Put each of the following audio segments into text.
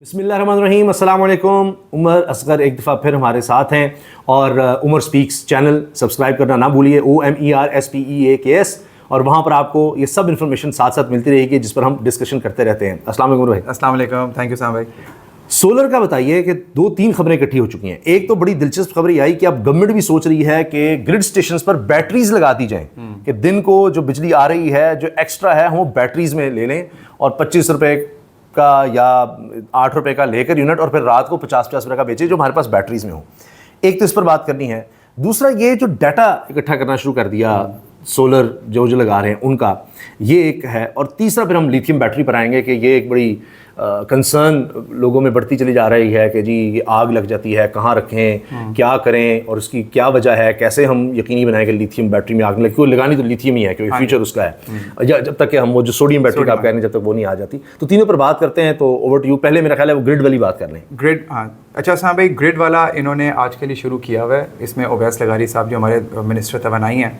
बिस्मिल्लाहिर्रहमानिर्रहीम, अस्सलाम वालेकुम। उमर असगर एक दफ़ा फिर हमारे साथ हैं और उमर स्पीक्स चैनल सब्सक्राइब करना ना भूलिए, OMERSPEAKS, और वहाँ पर आपको ये सब इन्फॉर्मेशन साथ साथ मिलती रहेगी जिस पर हम डिस्कशन करते रहते हैं। अस्सलाम वालेकुम भाई। अस्सलाम वालेकुम, थैंक यू साम भाई। सोलर का बताइए कि 2-3 खबरें इकट्ठी हो चुकी हैं। एक तो बड़ी दिलचस्प खबर ये आई कि अब गवर्नमेंट भी सोच रही है कि ग्रिड स्टेशंस पर बैटरीज लगा दी जाएं, कि दिन को जो बिजली आ रही है जो एक्स्ट्रा है वो बैटरीज में ले लें और 25 रुपए का या 8 रुपए का लेकर यूनिट, और फिर रात को 50-50 रुपए का बेचे जो हमारे पास बैटरीज में हो। एक तो इस पर बात करनी है। दूसरा ये जो डाटा इकट्ठा करना शुरू कर दिया सोलर जो लगा रहे हैं उनका, ये एक है। और तीसरा फिर हम लिथियम बैटरी पर आएंगे कि ये एक बड़ी कंसर्न लोगों में बढ़ती चली जा रही है कि जी ये आग लग जाती है, कहाँ रखें, क्या करें और उसकी क्या वजह है, कैसे हम यकीनी बनाएं कि लिथियम बैटरी में आग नहीं लगी। क्योंकि लगानी तो लिथियम ही है, क्योंकि फ्यूचर उसका है। जब तक कि हम वो जो सोडियम बैटरी का आप कह रहे हैं जब तक वो नहीं आ जाती। तो तीनों पर बात करते हैं। तो ओवर टू यू। पहले मेरा ख्याल है वो ग्रिड वाली बात कर लें। ग्रिड, हाँ अच्छा साहब भाई, ग्रिड वाला इन्होंने आज के लिए शुरू किया हुआ है। इसमें ओवैस लगारी साहब जो हमारे मिनिस्टर तवानाई हैं,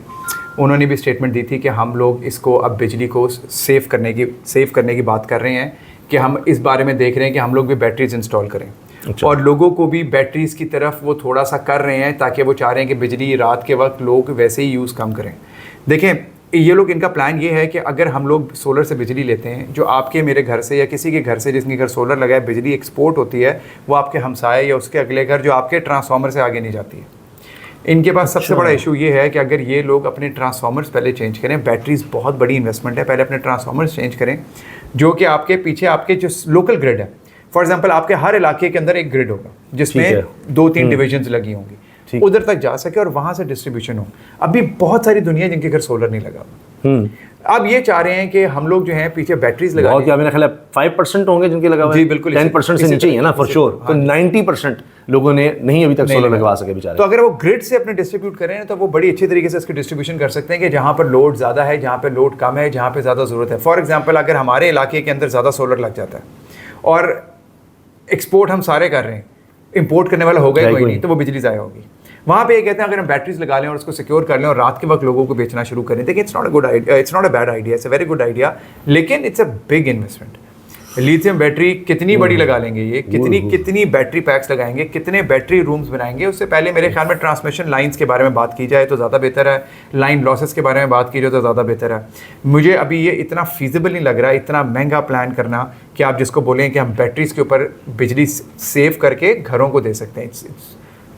उन्होंने भी स्टेटमेंट दी थी कि हम लोग इसको अब बिजली को सेव करने की बात कर रहे हैं, कि हम इस बारे में देख रहे हैं कि हम लोग भी बैटरीज इंस्टॉल करें। अच्छा। और लोगों को भी बैटरीज की तरफ वो थोड़ा सा कर रहे हैं, ताकि वो चाह रहे हैं कि बिजली रात के वक्त लोग वैसे ही यूज़ कम करें। देखें, ये लोग, इनका प्लान ये है कि अगर हम लोग सोलर से बिजली लेते हैं, जो आपके मेरे घर से या किसी के घर से जिसके घर सोलर लगा है, बिजली एक्सपोर्ट होती है, वो आपके हमसाए या उसके अगले घर जो आपके ट्रांसफार्मर से आगे नहीं जाती है। इनके पास सबसे बड़ा इशू ये है कि अगर ये लोग अपने ट्रांसफार्मर्स पहले चेंज करें, बैटरीज बहुत बड़ी इन्वेस्टमेंट है, पहले अपने ट्रांसफार्मर्स चेंज करें, जो कि आपके पीछे आपके जो लोकल ग्रिड है, फॉर एग्जांपल आपके हर इलाके के अंदर एक ग्रिड होगा जिसमें 2-3 डिविजन्स लगी होंगी, उधर तक जा सके और वहाँ से डिस्ट्रीब्यूशन हो। अभी बहुत सारी दुनिया जिनके घर सोलर नहीं लगा, अब ये चाह रहे हैं कि हम लोग जो हैं पीछे बैटरीज लगा दें। मेरा ख्याल है 5% होंगे जिनके लगा हुआ है। जी बिल्कुल, 10% से नीचे ही है ना, फॉर श्योर। तो 90% लोगों ने नहीं अभी तक सोलर लगवा सके बेचारे। तो अगर वो ग्रिड से अपने डिस्ट्रीब्यूट करें तो वो बड़ी अच्छी तरीके से इसकी डिस्ट्रीब्यूशन कर सकते हैं कि जहाँ पर लोड ज़्यादा है, जहाँ पर लोड कम है, जहाँ पर ज़्यादा ज़रूरत है। फॉर एग्जाम्पल, अगर हमारे इलाके के अंदर ज़्यादा सोलर लग जाता है और एक्सपोर्ट हम सारे कर रहे हैं, इम्पोर्ट करने वाला होगा ही कोई नहीं, तो वो बिजली ज़ाया होगी। वहाँ पे ये कहते हैं अगर हम बैटरीज लगा लें और उसको सिक्योर कर लें और रात के वक्त लोगों को बेचना शुरू करें, देखिए it's not a good idea, it's not a bad idea, it's a very good idea, लेकिन it's a big investment. Lithium battery कितनी बड़ी लगा लेंगे, ये कितनी बैटरी पैक्स लगाएंगे, कितने बैटरी रूम्स बनाएंगे। उससे पहले मेरे ख्याल में ट्रांसमिशन लाइंस के बारे में बात की जाए तो ज़्यादा बेहतर है, लाइन लॉसेस के बारे में बात की जाए तो ज़्यादा बेहतर है। मुझे अभी ये इतना फीजिबल नहीं लग रहा है, इतना महंगा प्लान करना कि आप जिसको बोलें कि हम बैटरीज के ऊपर बिजली सेव करके घरों को दे सकते हैं।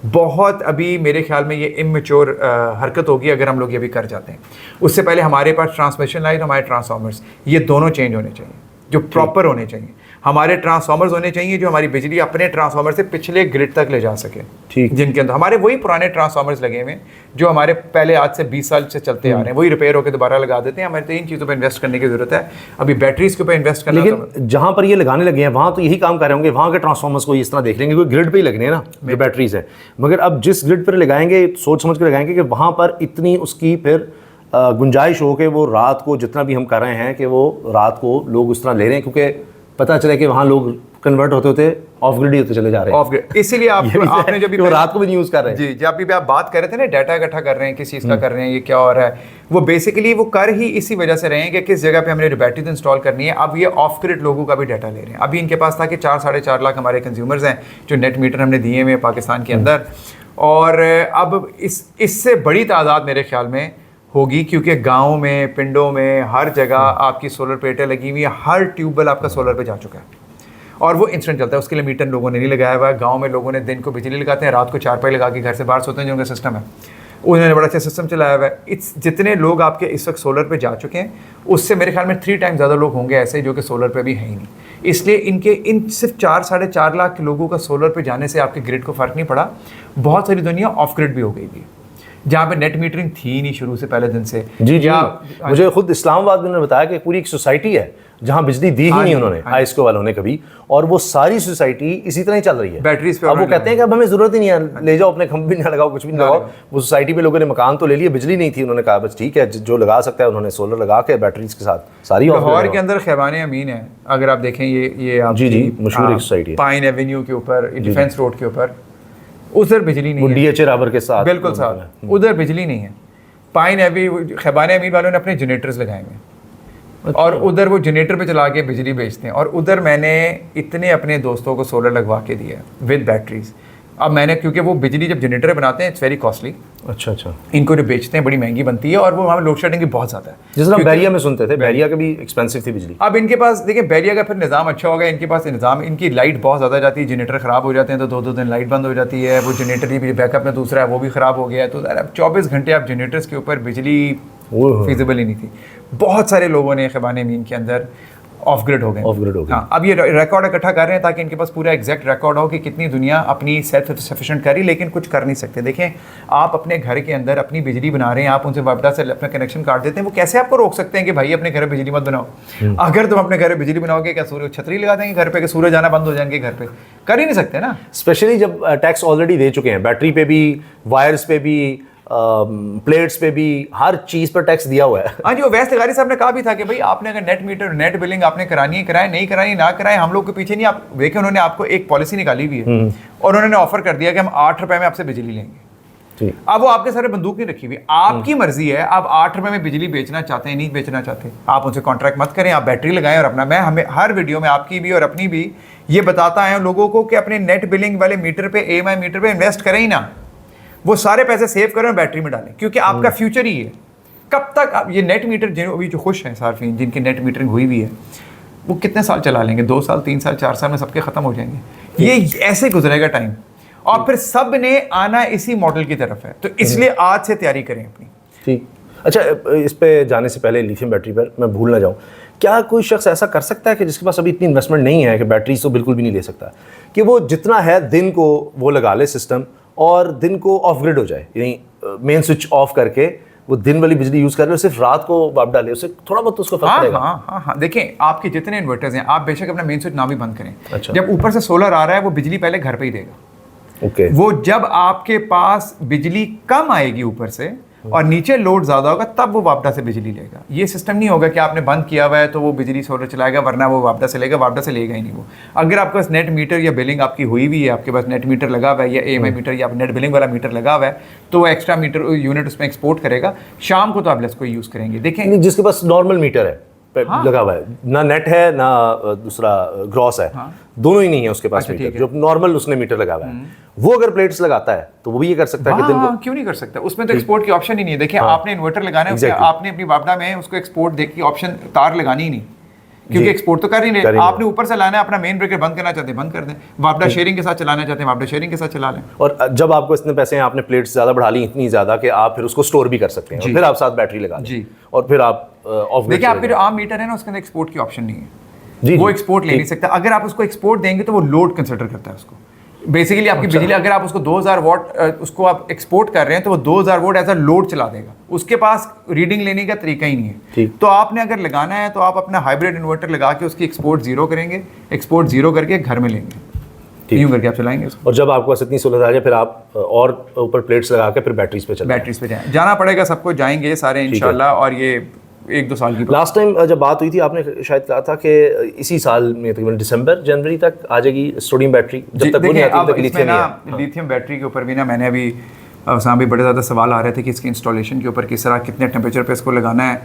बहुत अभी मेरे ख्याल में ये इमेच्योर हरकत होगी अगर हम लोग ये भी कर जाते हैं। उससे पहले हमारे पास ट्रांसमिशन लाइन, हमारे ट्रांसफार्मर्स, ये दोनों चेंज होने चाहिए, जो प्रॉपर होने चाहिए। हमारे ट्रांसफार्मर्स होने चाहिए जो हमारी बिजली अपने ट्रांसफार्मर से पिछले ग्रिड तक ले जा सके, ठीक, जिनके अंदर हमारे वही पुराने ट्रांसफार्मर्स लगे हुए हैं जो हमारे पहले आज से 20 साल से चलते आ रहे हैं, वही रिपेयर होकर दोबारा लगा देते हैं। हमें तो इन चीज़ों पर इन्वेस्ट करने की जरूरत है, अभी बैटरीज के ऊपर इन्वेस्ट करना। लेकिन जहाँ पर ये लगाने लगे हैं वहाँ तो यही काम कर रहे होंगे, वहाँ के ट्रांसफार्मर्स को इस तरह देख लेंगे, क्योंकि ग्रिड पे ही लगने हैं ना जो बैटरीज है। मगर अब जिस ग्रिड पर लगाएंगे सोच समझ के लगाएंगे कि वहाँ पर इतनी उसकी फिर गुंजाइश हो कि वो रात को जितना भी हम कर रहे हैं कि वो रात को लोग उस तरह ले रहे हैं, क्योंकि पता चले कि वहाँ लोग कन्वर्ट होते ऑफ ग्रिड ही होते चले जा रहे हैं। ऑफ ग्रिड, इसीलिए आपने जब भी रात को भी नहीं यूज़ कर रहे हैं। जी, जब भी आप बात कर रहे थे ना, डाटा इकट्ठा कर रहे हैं, किस चीज़ का कर रहे हैं, ये क्या हो रहा है, वो बेसिकली वो कर ही इसी वजह से रहे हैं कि किस जगह पे हमने बैटरीज इंस्टॉल करनी है। अब ये ऑफ ग्रिड लोगों का भी डाटा ले रहे हैं। अभी इनके पास था कि 4-4.5 लाख हमारे कंज्यूमर्स हैं जो नेट मीटर हमने दिए हुए पाकिस्तान के अंदर, और अब इससे बड़ी तादाद मेरे ख्याल में होगी, क्योंकि गाँव में, पिंडों में, हर जगह आपकी सोलर प्लेटें लगी हुई है, हर ट्यूबवेल आपका सोलर पे जा चुका है और वो इंस्टेंट चलता है। उसके लिए मीटर लोगों ने नहीं लगाया हुआ है। गाँव में लोगों ने दिन को बिजली लगाते हैं, रात को चारपाई लगा के घर से बाहर सोते हैं, जो उनका सिस्टम है उन्होंने बड़ा अच्छा सिस्टम चलाया हुआ है। जितने लोग आपके इस वक्त सोलर पे जा चुके हैं, उससे मेरे ख्याल में 3 टाइम ज़्यादा लोग होंगे ऐसे जो कि सोलर पे भी हैं ही नहीं। इसलिए इन सिर्फ 4-4.5 लाख लोगों का सोलर पे जाने से आपके ग्रिड को फ़र्क नहीं पड़ा। बहुत सारी दुनिया ऑफ ग्रिड भी हो गई थी, जहाँ पे नेट मीटरिंग थी नहीं शुरू से, पहले दिन से। जी, मुझे खुद इस्लामाबाद में उन्होंने बताया कि पूरी एक सोसाइटी है जहाँ बिजली दी ही नहीं उन्होंने, आईएसको वालों ने कभी, और वो सारी सोसाइटी इसी तरह ही चल रही है बैटरीज पे। अब वो कहते हैं कि अब हमें जरूरत ही नहीं है, ले जाओ अपने खंभे भी ना लगाओ, कुछ भी नहीं लगाओ। वो सोसाइटी में लोगों ने मकान तो ले लिए, बिजली नहीं थी, उन्होंने कहा बस ठीक है जो लगा सकता है, उन्होंने सोलर लगा के बैटरीज के साथ सारी। लाहौर के अंदर खैबान अमीन है, अगर आप देखें, ये आप जी मशहूर सोसाइटी, पाइन एवेन्यू के ऊपर, डिफेंस रोड के ऊपर, उधर बिजली नहीं है, DHA रावर के साथ, बिल्कुल साथ, उधर बिजली नहीं है। पाइन खैबान अमीन वालों ने अपने जनरेटर्स लगाए हुए, और उधर वो जनरेटर पे चला के बिजली बेचते हैं। और उधर मैंने इतने अपने दोस्तों को सोलर लगवा के दिया विद बैटरीज। अब मैंने, क्योंकि वो बिजली जब जनरेटर बनाते हैं इट्स वेरी कॉस्टली, अच्छा अच्छा, इनको जो बेचते हैं बड़ी महंगी बनती है, और वो वहाँ लोड शेडिंग भी बहुत ज़्यादा है। जिस तरह बैरिया में सुनते थे, बैरिया का भी एक्सपेंसिव थी बिजली। अब इनके पास देखिए बैरिया का फिर निज़ाम अच्छा हो गया, इनके पास निज़ाम, इनकी लाइट बहुत ज़्यादा जाती है, जनरेटर ख़राब हो जाते हैं तो 2-2 दिन लाइट बंद हो जाती है, वो जनरेटर भी बैकअप में दूसरा है वो भी ख़राब हो गया है। तो अब 24 घंटे आप जनरेटर्स के ऊपर बिजली फिजिबल ही नहीं थी। बहुत सारे लोगों ने ख़बाने मीन के अंदर ऑफ ग्रिड हो गए। हाँ, अब ये रिकॉर्ड इकट्ठा कर रहे हैं ताकि इनके पास पूरा एग्जैक्ट रिकॉर्ड हो कि कितनी दुनिया अपनी सेल्फ सफिशिएंट करी, लेकिन कुछ कर नहीं सकते। देखें, आप अपने घर के अंदर अपनी बिजली बना रहे हैं, आप उनसे वापदा से अपना कनेक्शन काट देते हैं, वो कैसे आपको रोक सकते हैं कि भाई अपने घर में बिजली मत बनाओ। अगर तुम अपने घर में बिजली बनाओगे, क्या सूर्य छतरी लगा देंगे घर पे कि सूरज आना बंद हो जाएंगे घर पे? कर ही नहीं सकते ना। स्पेशली जब टैक्स ऑलरेडी दे चुके हैं, बैटरी पे भी, वायर्स पे भी, प्लेट्स पे भी, हर चीज पर टैक्स दिया हुआ है। हाँ जी, वो वैस तिवारी साहब ने कहा भी था कि भाई आपने अगर नेट मीटर, नेट बिलिंग आपने करानी है कराए, नहीं करानी ना कराए, हम लोग के पीछे नहीं। आप देखें, उन्होंने आपको एक पॉलिसी निकाली हुई है और उन्होंने ऑफर कर दिया कि हम 8 रुपए में आपसे बिजली लेंगे। अब वो आपके सारे बंदूक नहीं रखी हुई, आपकी मर्जी है, आप 8 रुपए में बिजली बेचना चाहते हैं, नहीं बेचना चाहते, आप उनसे कॉन्ट्रैक्ट मत करें, आप बैटरी लगाएं। और अपना, मैं हमें हर वीडियो में आपकी भी और अपनी भी ये बताता आया हूं लोगों को कि अपने नेट बिलिंग वाले मीटर पे, EMI मीटर पे इन्वेस्ट करें ही ना, वो सारे पैसे सेव करें और बैटरी में डालें, क्योंकि आपका फ्यूचर ही है। कब तक आप ये नेट मीटर, जिन अभी जो खुश हैं सार्फिन जिनकी नेट मीटरिंग हुई हुई है, वो कितने साल चला लेंगे? 2 साल, 3 साल, 4 साल में सबके खत्म हो जाएंगे। ये ऐसे गुजरेगा टाइम, और फिर सब ने आना इसी मॉडल की तरफ है। तो इसलिए आज से तैयारी करें अपनी। ठीक, अच्छा, इस पे जाने से पहले लिथियम बैटरी पर मैं भूल ना जाऊं, क्या कोई शख्स ऐसा कर सकता है कि जिसके पास अभी इतनी इन्वेस्टमेंट नहीं है कि बैटरी तो बिल्कुल भी नहीं ले सकता, कि वो जितना है दिन को वो लगा ले सिस्टम और दिन को ऑफ ग्रिड हो जाए, यानी मेन स्विच ऑफ करके वो दिन वाली बिजली यूज कर ले, सिर्फ रात को वाप डाले, उससे थोड़ा बहुत तो उसको फर्क पड़ेगा? हाँ, देखें, आपके जितने इन्वर्टर्स हैं, आप बेशक अपना मेन स्विच ना भी बंद करें। अच्छा। जब ऊपर से सोलर आ रहा है, वो बिजली पहले घर पे ही देगा। ओके। वो जब आपके पास बिजली कम आएगी ऊपर से और नीचे लोड ज्यादा होगा, तब वो वापदा से बिजली लेगा। ये सिस्टम नहीं होगा कि आपने बंद किया हुआ है तो वो बिजली सोलर चलाएगा, वरना वो वापदा से लेगा। वापदा से लेगा ही नहीं वो। अगर आपके पास नेट मीटर या बिलिंग आपकी हुई हुई है, आपके पास नेट मीटर लगा हुआ है या EMI मीटर या नेट बिलिंग वाला मीटर लगा हुआ है, तो वो एक्स्ट्रा मीटर यूनिट उसमें एक्सपोर्ट करेगा। शाम को तो आप लेस को यूज करेंगे। देखें, जिसके पास नॉर्मल मीटर है, लगा हुआ है, ना नेट है ना दूसरा ग्रॉस है, दोनों ही नहीं है उसके पास मीटर, जो नॉर्मल उसने मीटर लगा हुआ है, वो अगर प्लेट्स लगाता है तो वो भी ये कर सकता है कि दिन को। क्यों नहीं कर सकता? उसमें तो एक्सपोर्ट की ऑप्शन ही नहीं है। देखिए, आपने इन्वर्टर लगाना है, आपने अपनी वापदा में उसको एक्सपोर्ट देख की ऑप्शन तार लगानी ही नहीं, क्योंकि एक्सपोर्ट तो कर ही नहीं। आपने ऊपर से लाना है, अपना मेन ब्रेकर बंद करना चाहते हैं बंद कर दें, वापदा शेयरिंग के साथ चलाना चाहते हैं वापदा शेयरिंग के साथ चला लें। और जब आपको इतने पैसे हैं, आपने प्लेट्स ज्यादा बढ़ा ली, इतनी ज्यादा कि आप फिर उसको स्टोर भी कर सकते हैं, और फिर आप साथ बैटरी लगा लें, और फिर आप ऑफ। देखिए, आपके जो आम मीटर है ना, उसके अंदर एक्सपोर्ट की ऑप्शन नहीं है, वो एक्सपोर्ट ले नहीं सकता। अगर आप उसको एक्सपोर्ट देंगे तो वो लोड कंसिडर करता है उसको। बेसिकली आपकी बिजली, अगर आप उसको 2000 वॉट उसको आप एक्सपोर्ट कर रहे हैं, तो वो 2000 वॉट एज अ लोड चला देगा। उसके पास रीडिंग लेने का तरीका ही नहीं है। तो आपने अगर लगाना है तो आप अपना हाइब्रिड इन्वर्टर लगा के उसकी एक्सपोर्ट जीरो करेंगे, एक्सपोर्ट जीरो करके घर में लेंगे, यूं करके आप चलाएंगे उसको। और जब आपको इतनी सहूलत आ जाए, फिर आप और ऊपर प्लेट्स लगा के फिर बैटरीज पे चलें। बैटरीज पे जाना पड़ेगा सबको, जाएंगे सारे इंशाल्लाह। और ये 1-2 साल की लास्ट टाइम जब बात हुई थी, आपने शायद कहा था कि इसी साल में तकरीबन दिसंबर जनवरी तक आ जाएगी सोडियम बैटरी। जब तक वो नहीं आती तक लिथियम नहीं है। लिथियम बैटरी के ऊपर भी ना, मैंने अभी सामने बड़े ज़्यादा सवाल आ रहे थे कि इसकी इंस्टॉलेशन के ऊपर किस तरह, कितने टेम्परेचर पे इसको लगाना है,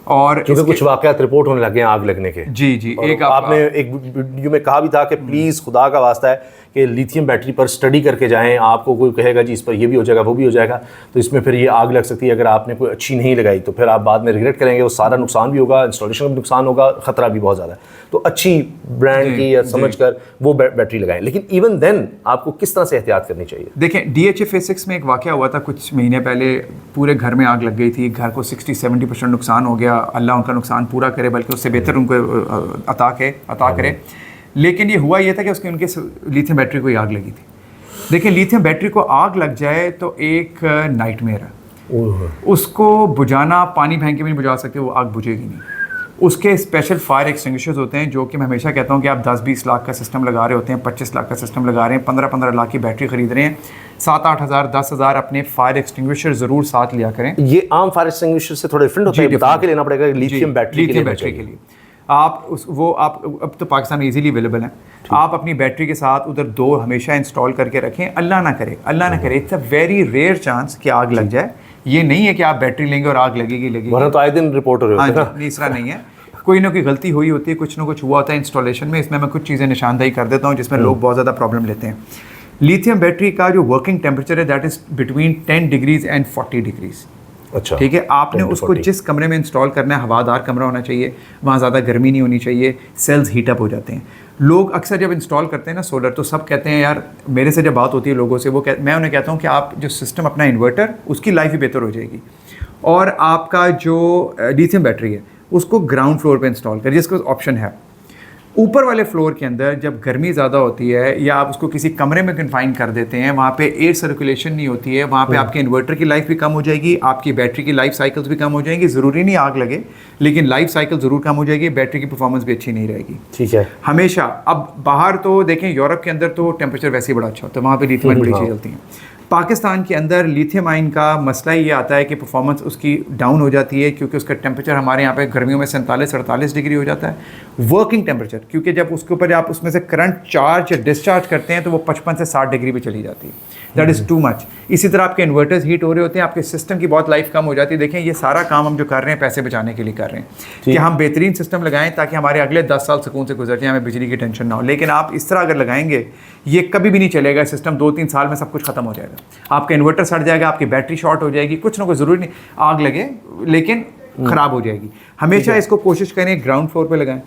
और क्योंकि कुछ वाकयात रिपोर्ट होने लगे हैं आग लगने के। जी, एक आपने एक वीडियो में कहा भी था कि प्लीज़ खुदा का वास्ता है कि लिथियम बैटरी पर स्टडी करके जाएं। आपको कोई कहेगा जी इस पर ये भी हो जाएगा, वो भी हो जाएगा, तो इसमें फिर ये आग लग सकती है। अगर आपने कोई अच्छी नहीं लगाई तो फिर आप बाद में रिग्रेट करेंगे, वो सारा नुकसान भी होगा, इंस्टॉलेशन का भी नुकसान होगा, ख़तरा भी बहुत ज़्यादा है। तो अच्छी ब्रांड की या समझ कर वो बैटरी लगाएं। लेकिन इवन देन आपको किस तरह से एहतियात करनी चाहिए? देखें, DHA Phase 6 में एक वाक़या हुआ था कुछ महीने पहले, पूरे घर में आग लग गई थी, घर को 60-70% नुकसान हो गया। अल्लाह उनका नुकसान पूरा करे, बल्कि उससे बेहतर उनको अता करे। लेकिन ये हुआ ये था कि उनके लिथियम बैटरी को आग लगी थी। देखिए, लिथियम बैटरी को आग लग जाए तो एक नाइटमेयर है। उसको बुझाना, पानी फेंक के भी नहीं बुझा सकते, वो आग बुझेगी नहीं। उसके स्पेशल फायर एक्सटिंग्विशर्स होते हैं, जो कि मैं हमेशा कहता हूँ कि आप 10-20 लाख का सिस्टम लगा रहे होते हैं, 25 लाख का सिस्टम लगा रहे हैं, 15-15 लाख की बैटरी खरीद रहे हैं, 7-8 हज़ार 10 हज़ार अपने फायर एक्सटिंग्विशर ज़रूर साथ लिया करें। ये आम फायर एक्सटिंग्विशर से थोड़ा डिफरेंट होता है, बता के लेना पड़ेगा लिथियम बैटरी के लिए। आप अब तो पाकिस्तान में इजीली अवेलेबल हैं। आप अपनी बैटरी के साथ उधर 2 हमेशा इंस्टॉल करके रखें। अल्लाह ना करे it's a very rare chance कि आग लग जाए। ये नहीं है कि आप बैटरी लेंगे और आग लगेगी। वरना तो आए दिन रिपोर्ट हो रहे होते हैं। नहीं, इस तरह नहीं है। कोई ना कोई गलती हुई होती है, कुछ ना कुछ हुआ होता है इंस्टॉलेशन में। इसमें मैं कुछ चीज़ें निशानदेही कर देता हूँ जिसमें लोग बहुत ज़्यादा प्रॉब्लम लेते हैं। लिथियम बैटरी का जो वर्किंग टेम्परेचर है that is between 10 degrees and 40 degrees. अच्छा, ठीक है, आपने 10 to उसको 40 जिस कमरे में इंस्टॉल करना है, हवादार कमरा होना चाहिए, वहाँ ज़्यादा गर्मी नहीं होनी चाहिए, सेल्स हीटअप हो जाते हैं। लोग अक्सर जब इंस्टॉल करते हैं ना सोलर, तो सब कहते हैं यार, मेरे से जब बात होती है लोगों से, मैं उन्हें कहता हूँ कि आप जो सिस्टम अपना इन्वर्टर, उसकी लाइफ भी बेहतर हो जाएगी, और आपका जो लिथियम बैटरी है उसको ग्राउंड फ्लोर पे इंस्टॉल करिए, जिसका ऑप्शन है। ऊपर वाले फ्लोर के अंदर जब गर्मी ज़्यादा होती है या आप उसको किसी कमरे में कन्फाइन कर देते हैं, वहाँ पे एयर सर्कुलेशन नहीं होती है, वहाँ पे आपके इन्वर्टर की लाइफ भी कम हो जाएगी, आपकी बैटरी की लाइफ साइकिल्स भी कम हो जाएंगी। ज़रूरी नहीं आग लगे, लेकिन लाइफ साइकिल ज़रूर कम हो जाएगी, बैटरी की परफॉर्मेंस भी अच्छी नहीं रहेगी। ठीक है। हमेशा अब बाहर तो देखें, यूरोप के अंदर तो टेम्परेचर वैसे ही बड़ा अच्छा होता है, वहाँ पर लिथियम बड़ी चीज़ चलती हैं। पाकिस्तान के अंदर लिथियम आयन का मसला ये आता है कि परफॉर्मेंस उसकी डाउन हो जाती है, क्योंकि उसका टेम्परेचर हमारे यहाँ पे गर्मियों में 47-48 डिग्री हो जाता है वर्किंग टेम्परेचर, क्योंकि जब उसके ऊपर आप उसमें से करंट चार्ज या डिस्चार्ज करते हैं तो वो 55 से 60 डिग्री पे चली जाती है। That is too much. इसी तरह आपके इन्वर्टर्स हीट हो रहे होते हैं, आपके सिस्टम की बहुत लाइफ कम हो जाती है। देखें, ये सारा काम हम जो कर रहे हैं पैसे बचाने के लिए कर रहे हैं कि हम बेहतरीन सिस्टम लगाएं ताकि हमारे अगले 10 साल सुकून से गुजर जाए, हमें बिजली की टेंशन ना हो। लेकिन आप इस तरह अगर लगाएंगे, ये कभी भी नहीं चलेगा सिस्टम। 2-3 साल में सब कुछ खत्म हो जाएगा, आपका इन्वर्टर सड़ जाएगा, आपकी बैटरी शॉर्ट हो जाएगी, कुछ ना कुछ ज़रूरी नहीं आग लगे, लेकिन ख़राब हो जाएगी। हमेशा इसको कोशिश करें ग्राउंड फ्लोर पे लगाएं।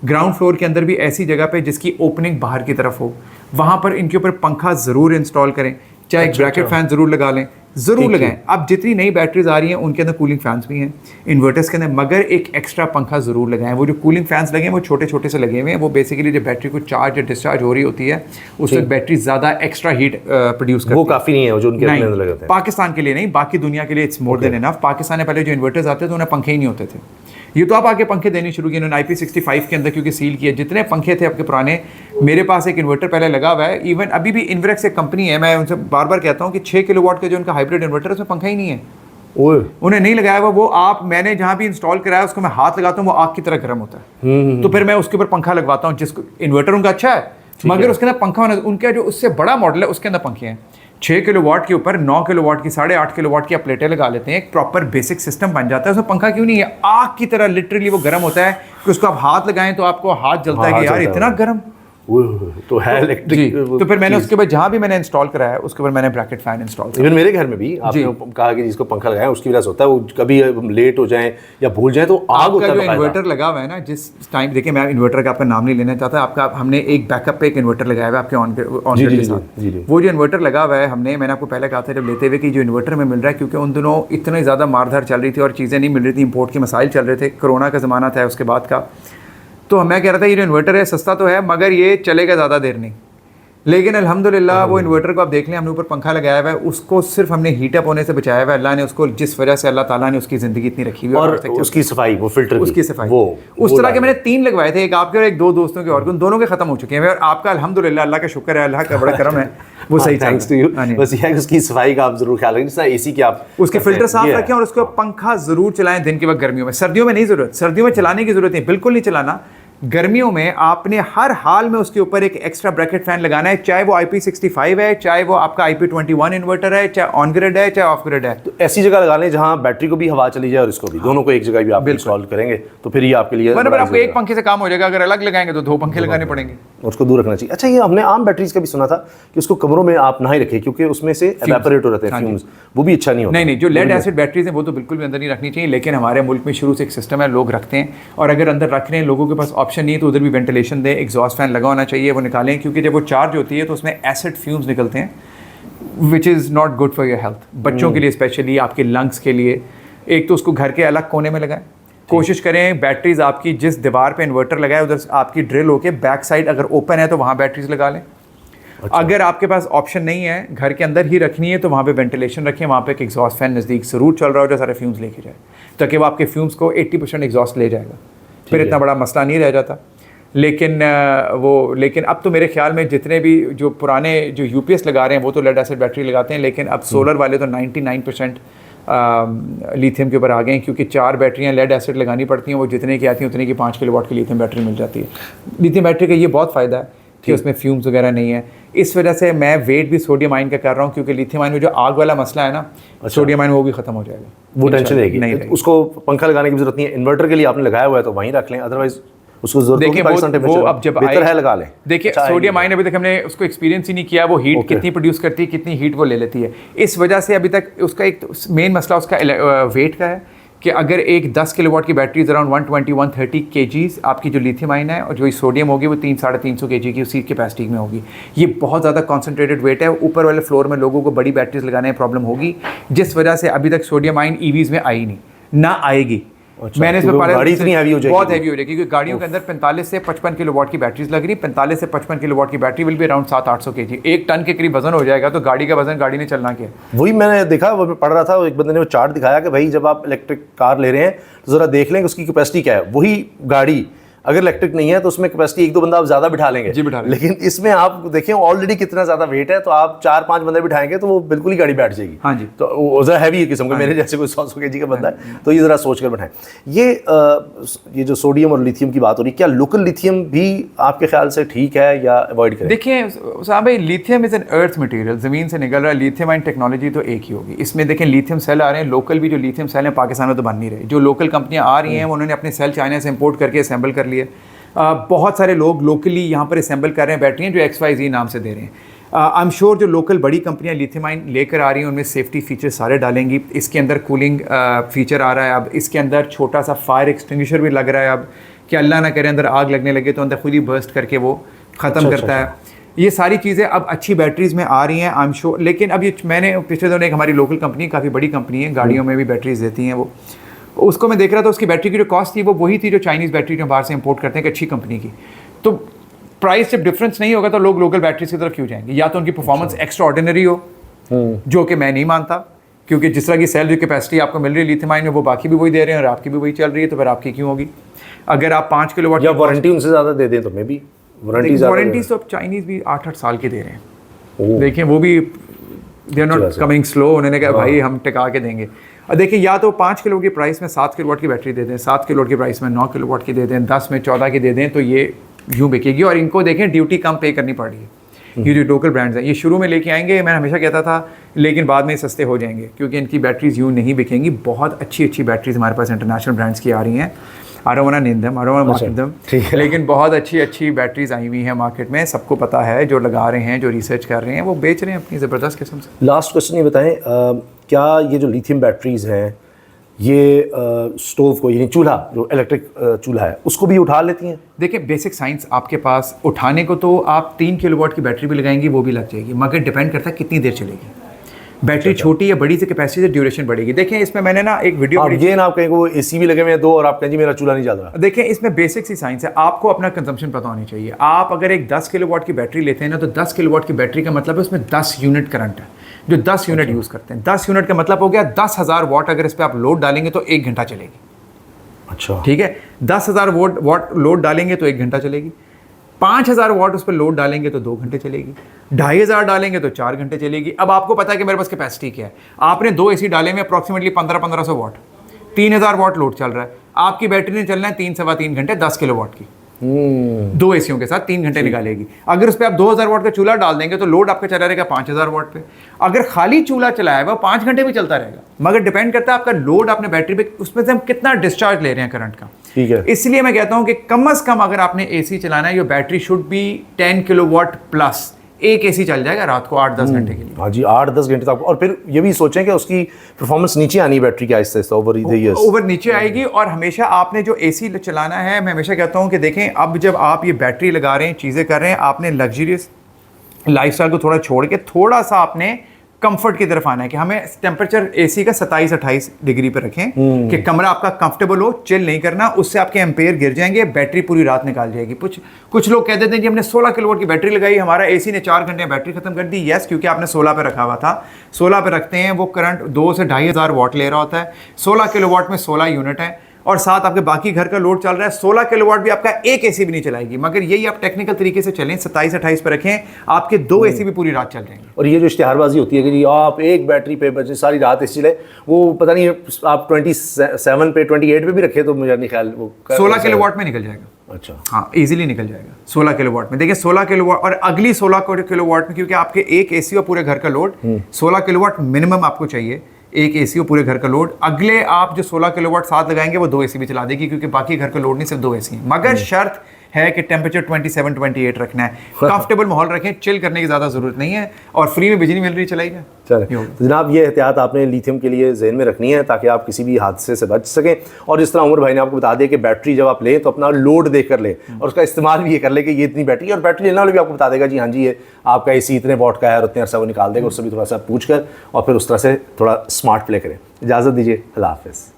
ग्राउंड फ्लोर के अंदर भी ऐसी जगह पे जिसकी ओपनिंग बाहर की तरफ हो, वहाँ पर इनके ऊपर पंखा ज़रूर इंस्टॉल करें, चाहे एक ब्रैकेट फैन ज़रूर लगा लें, ज़रूर लगाएं। अब जितनी नई बैटरीज आ रही हैं उनके अंदर कूलिंग फैंस भी हैं इन्वर्टर्स के अंदर, मगर एक एक्स्ट्रा पंखा ज़रूर लगाएं। वो जो कूलिंग फैंस लगे हैं वो छोटे छोटे से लगे हुए हैं, वो बेसिकली जब बैटरी को चार्ज या डिस्चार्ज हो रही होती है उस वक्त बैटरी ज़्यादा एक्स्ट्रा हीट प्रोड्यूस करती है। वो काफ़ी नहीं है जो उनके अंदर लगे होते हैं। पाकिस्तान के लिए नहीं, बाकी दुनिया के लिए it's more than enough. Pakistan में पहले जो इन्वर्टर्स आते थे तो उन्हें पंखे ही नहीं होते थे, ये तो आप आके पंखे देने शुरू किए इन्होंने IP65 के अंदर, क्योंकि सील किए। जितने पंखे थे आपके पुराने, मेरे पास एक इन्वर्टर पहले लगा हुआ है, इवन अभी भी इन्वर्क्स एक कंपनी है, मैं उनसे बार बार कहता हूँ कि 6 किलोवाट का जो उनका हाइब्रिड इन्वर्टर है उसमें पंखा ही नहीं है, उन्हें नहीं लगाया हुआ। वो आप मैंने जहाँ भी इंस्टॉल कराया उसको मैं हाथ लगाता हूँ, वो आग की तरह गर्म होता है, तो फिर मैं उसके ऊपर पंखा लगवाता हूँ। जिसको इन्वर्टर उनका अच्छा है मगर उसके अंदर पंखा होना, उनका जो उससे बड़ा मॉडल है उसके अंदर पंखे हैं। 6 किलोवाट के ऊपर 9 किलोवाट की 8.5 किलोवाट की आप प्लेटें लगा लेते हैं, एक प्रॉपर बेसिक सिस्टम बन जाता है। उसमें पंखा क्यों नहीं है? आग की तरह लिटरली वो गर्म होता है कि उसको आप हाथ लगाएं तो आपको हाथ जलता है कि यार इतना गर्म। तो है इलेक्ट्रिक। तो फिर मैंने उसके बाद जहाँ भी मैंने इंस्टॉल कराया उसके बाद मैंने ब्रैकेट फैन इंस्टॉल किया। इवन मेरे घर में भी आपने कहा कि जिसको पंखा लगाया उसकी वजह से होता है, वो कभी लेट हो जाए या भूल जाए तो आग होता है। जो इन्वर्टर लगा हुआ है ना, जिस टाइम देखिए, मैं इन्वर्टर का आपका नाम नहीं लेना चाहता, आपका हमने एक बैकअप पे एक इन्वर्टर लगाया हुआ है आपके ऑन के साथ। वो जो इन्वर्टर लगा हुआ है मैंने आपको पहले कहा था जब लेते हुए कि जो इन्वर्टर में मिल रहा है, क्योंकि उन दिनों इतनी ज़्यादा मारधार चल रही थी और चीज़ें नहीं मिल रही थी, इंपोर्ट के मसाइल चल रहे थे, कोरोना का ज़माना था उसके बाद का, तो मैं कह रहा था ये जो इन्वर्टर है सस्ता तो है मगर ये चलेगा ज़्यादा देर नहीं। लेकिन अल्हम्दुलिल्लाह वो इन्वर्टर को आप देख लें, हमने ऊपर पंखा लगाया हुआ है, उसको सिर्फ हमने हीटअप होने से बचाया हुआ है अल्लाह ने उसको, जिस वजह से अल्लाह ताला ने उसकी ज़िंदगी इतनी रखी हुई है। और उसकी सफाई, वो फिल्टर उसकी सफाई, उस तरह के मैंने 3 लगवाए थे, एक आपके और एक 2 दोस्तों के, और उन दोनों के ख़त्म हो चुके हैं। और आपका अल्हम्दुलिल्लाह अल्लाह का शुक्र है, अल्लाह का बड़ा करम है, वो सही। Thanks to you. बस ये है कि उसकी सफाई का आप जरूर ख्याल रखें, जैसा एसी की आप उसके फिल्टर साफ रखें और उसको पंखा ज़रूर चलाएं दिन के वक्त गर्मियों में। सर्दियों में नहीं ज़रूरत, सर्दियों में चलाने की ज़रूरत नहीं, बिल्कुल नहीं चलाना। गर्मियों में आपने हर हाल में उसके ऊपर एक एक्स्ट्रा ब्रैकेट फैन लगाना है, चाहे वो IP65 है, चाहे वो आपका IP21 इन्वर्टर है, चाहे ऑन ग्रिड है, चाहे ऑफ ग्रिड है। तो ऐसी जगह लगा लें जहां बैटरी को भी हवा चली जाए और इसको भी, दोनों को एक जगह भी आप इंस्टॉल करेंगे तो फिर ये आपके लिए मतलब आपको एक पंखे से काम हो जाएगा। अगर अलग लगाएंगे तो 2 पंखे लगाने पड़ेंगे, उसको दूर रखना चाहिए। अच्छा, ये हमने आम बैटरीज का भी सुना था कि उसको कमरों में आप ना ही रखें क्योंकि उसमें से एवेपोरेट हो जाते हैं फ्यूम्स, वो भी अच्छा नहीं होता। नहीं, जो लेड एसिड बैटरीज हैं वो तो बिल्कुल भी अंदर नहीं रखनी चाहिए, लेकिन हमारे मुल्क में शुरू से एक सिस्टम है, लोग रखते हैं, और अगर अंदर रख रहे हैं, लोगों के पास ऑप्शन नहीं है तो उधर भी वेंटिलेशन दें, एग्जॉस्ट फैन लगा होना चाहिए, वो निकालें, क्योंकि जब वो चार्ज होती है तो उसमें एसिड फ्यूम्स निकलते हैं which is not good for your health. बच्चों के लिए स्पेशली, आपके लंग्स के लिए। एक तो उसको घर के अलग कोने में लगाएं, कोशिश करें बैटरीज आपकी जिस दीवार पे इन्वर्टर लगाए उधर आपकी ड्रिल होके बैक साइड अगर ओपन है तो वहाँ बैटरीज लगा लें। अच्छा। अगर आपके पास ऑप्शन नहीं है, घर के अंदर ही रखनी है, तो वहाँ पे वेंटिलेशन रखें, वहाँ पे एक एग्जॉस्ट फैन नज़दीक ज़रूर चल रहा हो जो सारे फ्यूम्स लेके जाए, ताकि वो आपके फ्यूम्स को 80% एग्जॉस्ट ले जाएगा, फिर इतना बड़ा मसला नहीं रह जाता। लेकिन अब तो मेरे ख्याल में जितने भी जो पुराने जो UPS लगा रहे हैं वो तो लेड एसिड बैटरी लगाते हैं, लेकिन अब सोलर वाले तो 99% लिथियम के ऊपर आ गए हैं, क्योंकि 4 बैटरियां लेड एसिड लगानी पड़ती हैं, वो जितने की आती हैं उतने की 5 किलोवाट की लिथियम बैटरी मिल जाती है। लिथियम बैटरी का ये बहुत फ़ायदा है कि उसमें फ्यूम्स वगैरह नहीं है। इस वजह से मैं वेट भी सोडियम आयन का कर रहा हूँ, क्योंकि लिथियम आयन में जो आग वाला मसला है ना, सोडियम आयन वो भी खत्म हो जाएगा, वो टेंशन रहेगी नहीं नहीं, उसको पंखा लगाने की जरूरत नहीं है। इन्वर्टर के लिए आपने लगाया हुआ है तो वहीं रख लें, अदरवाइज उसको जरूरत होगी पाकिस्तान वो अब जब बेहतर है लगा लें। देखिए सोडियम आयन अभी तक हमने उसको एक्सपीरियंस ही नहीं किया, वो हीट कितनी प्रोड्यूस करती है, कितनी हीट वो ले लेती है। इस वजह से अभी तक उसका एक मेन मसला उसका वेट का है कि अगर एक 10 किलोवाट की बैटरी अराउंड 120-130 kgs आपकी जो लिथियम आयन है, और जो सोडियम होगी वो 300-350 kg की उसी कैपेसिटी में होगी। ये बहुत ज़्यादा कॉन्सेंट्रेटेड वेट है। ऊपर वाले फ्लोर में लोगों को बड़ी बैटरीज लगाने में प्रॉब्लम होगी, जिस वजह से अभी तक सोडियम आयन ईवीज़ में आई नहीं, ना आएगी। अच्छा, मैंने इसमें गाड़ी इतनी हैवी हो जाएगी, बहुत हैवी हो जाएगी, क्योंकि गाड़ियों के अंदर 45 से 55 किलोवाट की बैटरीज लग रही। 45 से 55 किलोवाट की battery will be around 700-800 kg, 1 ton के करीब वजन हो जाएगा। तो गाड़ी का वजन गाड़ी ने चलना क्या? वही मैंने देखा, वो मैं पढ़ रहा था, एक बंदे ने वो चार्ट दिखाया कि भाई जब आप इलेक्ट्रिक कार ले रहे हैं तो ज़रा देख लें कि उसकी कैपेसिटी क्या है। वही गाड़ी अगर इलेक्ट्रिक नहीं है तो उसमें कैपेसिटी 1-2 बंदा आप ज़्यादा बिठा लेंगे जी, बिठा लेंगे। लेकिन इसमें आप देखें ऑलरेडी कितना ज़्यादा वेट है, तो आप 4-5 बंदे बिठाएंगे तो वो बिल्कुल ही गाड़ी बैठ जाएगी। हाँ जी, तो वो ज़रा हैवी किस्म का, मेरे जैसे कोई 100 kg का बंदा है, तो ये ज़रा सोच कर बिठाएं। ये जो सोडियम और लिथियम की बात हो रही है, क्या लोकल लिथियम भी आपके ख्याल से ठीक है या अवॉइड करें? देखिए साहब, lithium is an earth material, ज़मीन से निकल रहा है। लिथियम आयन टेक्नोलॉजी तो एक ही होगी। इसमें देखें लिथियम सेल आ रहे हैं, लोकल भी जो लिथियम सेल हैं पाकिस्तान में तो बन नहीं रहे। जो लोकल कंपनियां आ रही हैं उन्होंने अपने सेल चाइना से इंपोर्ट करके असेंबल कर लिए। बहुत सारे लोग लोकली यहाँ पर असेंबल कर रहे हैं बैटरियाँ जो XYZ नाम से दे रहे हैं। आई एम श्योर जो लोकल बड़ी कंपनियां लिथियम आयन लेकर आ रही हैं उनमें सेफ्टी फीचर सारे डालेंगी। इसके अंदर कूलिंग फीचर आ रहा है अब, इसके अंदर छोटा सा फायर एक्सटिंग्विशर भी लग रहा है अब, कि अल्लाह ना करे अंदर आग लगने लगे तो अंदर खुद ही बर्स्ट करके वो ख़त्म करता है। ये सारी चीज़ें अब अच्छी बैटरीज़ में आ रही हैं आई एम श्योर। लेकिन अब ये मैंने पिछले दिनों एक हमारी लोकल कंपनी, काफ़ी बड़ी कंपनी है, गाड़ियों में भी बैटरीज देती हैं, वो उसको मैं देख रहा था, उसकी बैटरी की जो कॉस्ट थी वो वही थी जो चाइनीज़ बैटरी जो बाहर से इंपोर्ट करते हैं, एक अच्छी कंपनी की। तो प्राइस जब डिफरेंस नहीं होगा तो लोग लोकल बैटरीज की तरफ क्यों जाएंगे? या तो उनकी परफॉर्मेंस एक्स्ट्रा ऑर्डिनरी हो, जो कि मैं नहीं मानता, क्योंकि जिस तरह की सेल जो कैपेसिटी आपको मिल रही है लिथियम आयन में, वो बाकी भी वही दे रहे हैं और आपकी भी वही चल रही है, तो फिर आपकी क्यों होगी? अगर आप 5 किलोवाट या वारंटी उनसे ज़्यादा दे दें तो मे भी वारंटी तो अब चाइनीज़ भी 8-8 साल की दे रहे हैं। देखें वो भी they are not coming slow, उन्होंने कहा भाई हम टिका के देंगे। और देखिए या तो 5 किलो की प्राइस में 7 किलोवाट की बैटरी दे दें, 7 किलोवाट की प्राइस में 9 किलोवाट की दे दें, 10 में 14 की दे दें, तो ये यूँ बिकेगी। और इनको देखें ड्यूटी कम पे करनी पड़ रही है। ये जो लोकल ब्रांड्स हैं ये शुरू में लेके आएंगे, मैं हमेशा कहता था, लेकिन बाद में सस्ते हो जाएंगे क्योंकि इनकी बैटरीज यूँ नहीं बिकेंगी। बहुत अच्छी अच्छी बैटरीज हमारे पास इंटरनेशनल ब्रांड्स की आ रही हैं। I don't want to name them, I don't want to market them, लेकिन बहुत अच्छी अच्छी बैटरीज आई हुई हैं मार्केट में, सबको पता है, जो लगा रहे हैं, जो रिसर्च कर रहे हैं, वो बेच रहे हैं अपनी ज़बरदस्त किस्म से। लास्ट क्वेश्चन ये बताएं, क्या ये जो लिथियम बैटरीज हैं ये स्टोव को, यानी चूल्हा, जो इलेक्ट्रिक चूल्हा है, उसको भी उठा लेती हैं? देखिए बेसिक साइंस आपके पास, उठाने को तो आप 3 किलोवाट की बैटरी भी लगाएंगी वो भी लग जाएगी, मगर डिपेंड करता है कितनी देर चलेगी। बैटरी छोटी या बड़ी से कैपेसिटी से ड्यूरेशन बढ़ेगी। देखें इसमें मैंने ना एक वीडियो ये ना आप कहेंगे वो एसी भी लगे हुए हैं 2 और आप कहें जी मेरा चूल्हा नहीं चल रहा। देखें इसमें बेसिक सी साइंस है, आपको अपना कंजम्पशन पता होनी चाहिए। आप अगर एक 10 किलोवाट की बैटरी लेते हैं ना, तो 10 किलोवाट की बैटरी का मतलब है उसमें 10 यूनिट करंट है, जो 10 यूनिट यूज़ करते हैं। 10 यूनिट का मतलब हो गया 10,000 वाट। अगर इस पर आप लोड डालेंगे तो 1 घंटा चलेगी। अच्छा, ठीक है, 10,000 वाट लोड डालेंगे तो 1 घंटा चलेगी। 5,000 वाट उस पर लोड डालेंगे तो 2 घंटे चलेगी। 2,500 डालेंगे तो 4 घंटे चलेगी। अब आपको पता है कि मेरे पास कैपेसिटी क्या है। आपने 2 एसी डाले में अप्रॉक्सीमेटली 1500 वाट, 3,000 वाट लोड चल रहा है। आपकी बैटरी ने चलना है 3-3.25 घंटे 10 किलो वाट की, 2 एसियों के साथ 3 घंटे निकालेगी। अगर उस पर आप 2,000 वाट का चूल्हा डाल देंगे तो लोड आपका चला रहेगा 5,000 वाट पे। अगर खाली चूल्हा चलाया हुआ 5 घंटे भी चलता रहेगा, मगर डिपेंड करता है आपका लोड, आपने बैटरी पे, उसमें से हम कितना डिस्चार्ज ले रहे हैं करंट का। ठीक है, इसलिए मैं कहता हूं कि कम से कम अगर आपने एसी चलाना है, your battery should be 10 kilowatt plus. एक एसी चल जाएगा रात को 8-10 घंटे के लिए। हाँ जी, 8-10 घंटे तक। और फिर ये भी सोचें कि उसकी परफॉर्मेंस नीचे आनी है बैटरी की आहिस्ता आहिस्ता ओवर नीचे आएगी। और हमेशा आपने जो एसी चलाना है, मैं हमेशा कहता हूं कि देखें अब जब आप ये बैटरी लगा रहे हैं, चीज़ें कर रहे हैं, आपने लग्जरियस लाइफस्टाइल को थोड़ा छोड़ के थोड़ा सा आपने कंफर्ट की तरफ आना है कि हमें टेम्परेचर एसी का 27-28 डिग्री पे रखें कि कमरा आपका कंफर्टेबल हो, चिल नहीं करना, उससे आपके एम्पेयर गिर जाएंगे, बैटरी पूरी रात निकाल जाएगी। कुछ लोग कह देते हैं कि हमने 16 किलोवाट की बैटरी लगाई, हमारा एसी ने 4 घंटे में बैटरी खत्म कर दी। यस, क्योंकि आपने 16 पे रखा हुआ था। 16 पे रखते हैं, वो करंट 2 से 2,500 वाट ले रहा होता है। 16 किलोवाट में 16 यूनिट है। और साथ आपके बाकी घर का लोड चल रहा है, 16 किलोवाट भी आपका एक एसी भी नहीं चलाएगी। मगर यही आप टेक्निकल तरीके से चलें, 27-28 पर रखें, आपके 2 एसी भी पूरी रात चल जाएंगे। और ये जो इश्तिहारबाजी होती है कि जी आप एक बैटरी पे बचे सारी रात एसी चले, वो पता नहीं आप 27 पे 28 पे भी रखे तो मुझे नहीं ख्याल वो 16 किलोवाट में निकल जाएगा। अच्छा, हाँ, इजीली निकल जाएगा 16 किलोवाट में। देखिए 16 किलोवाट और अगली 16 किलोवाट में, क्योंकि आपके एक एसी और पूरे घर का लोड 16 किलोवाट मिनिमम आपको चाहिए, एक एसी और पूरे घर का लोड। अगले आप जो 16 किलोवाट साथ लगाएंगे वो 2 एसी भी चला देगी, क्योंकि बाकी घर का लोड नहीं, सिर्फ 2 एसी है। मगर शर्त है कि टेम्परेचर 27-28 रखना है, कंफर्टेबल माहौल रखें, चिल करने की ज़्यादा ज़रूरत नहीं है, और फ्री में बिजली मिल रही चलाइए। चले तो जनाब ये एहतियात आपने लिथियम के लिए जहन में रखनी है ताकि आप किसी भी हादसे से बच सकें। और जिस तरह उमर भाई ने आपको बता दिया कि बैटरी जब आप लें तो अपना लोड देकर लें और उसका इस्तेमाल भी ये कर ले कि ये इतनी बैटरी, और बैटरी लेने वाले भी आपको बता देगा जी हाँ जी ये आपका एसी इतने वॉट का है और उतने अरसा वो निकाल देगा, उससे भी थोड़ा सा पूछ कर और फिर उस तरह से थोड़ा स्मार्ट प्ले करें। इजाज़त दीजिए, अल्लाह हाफ़िज़।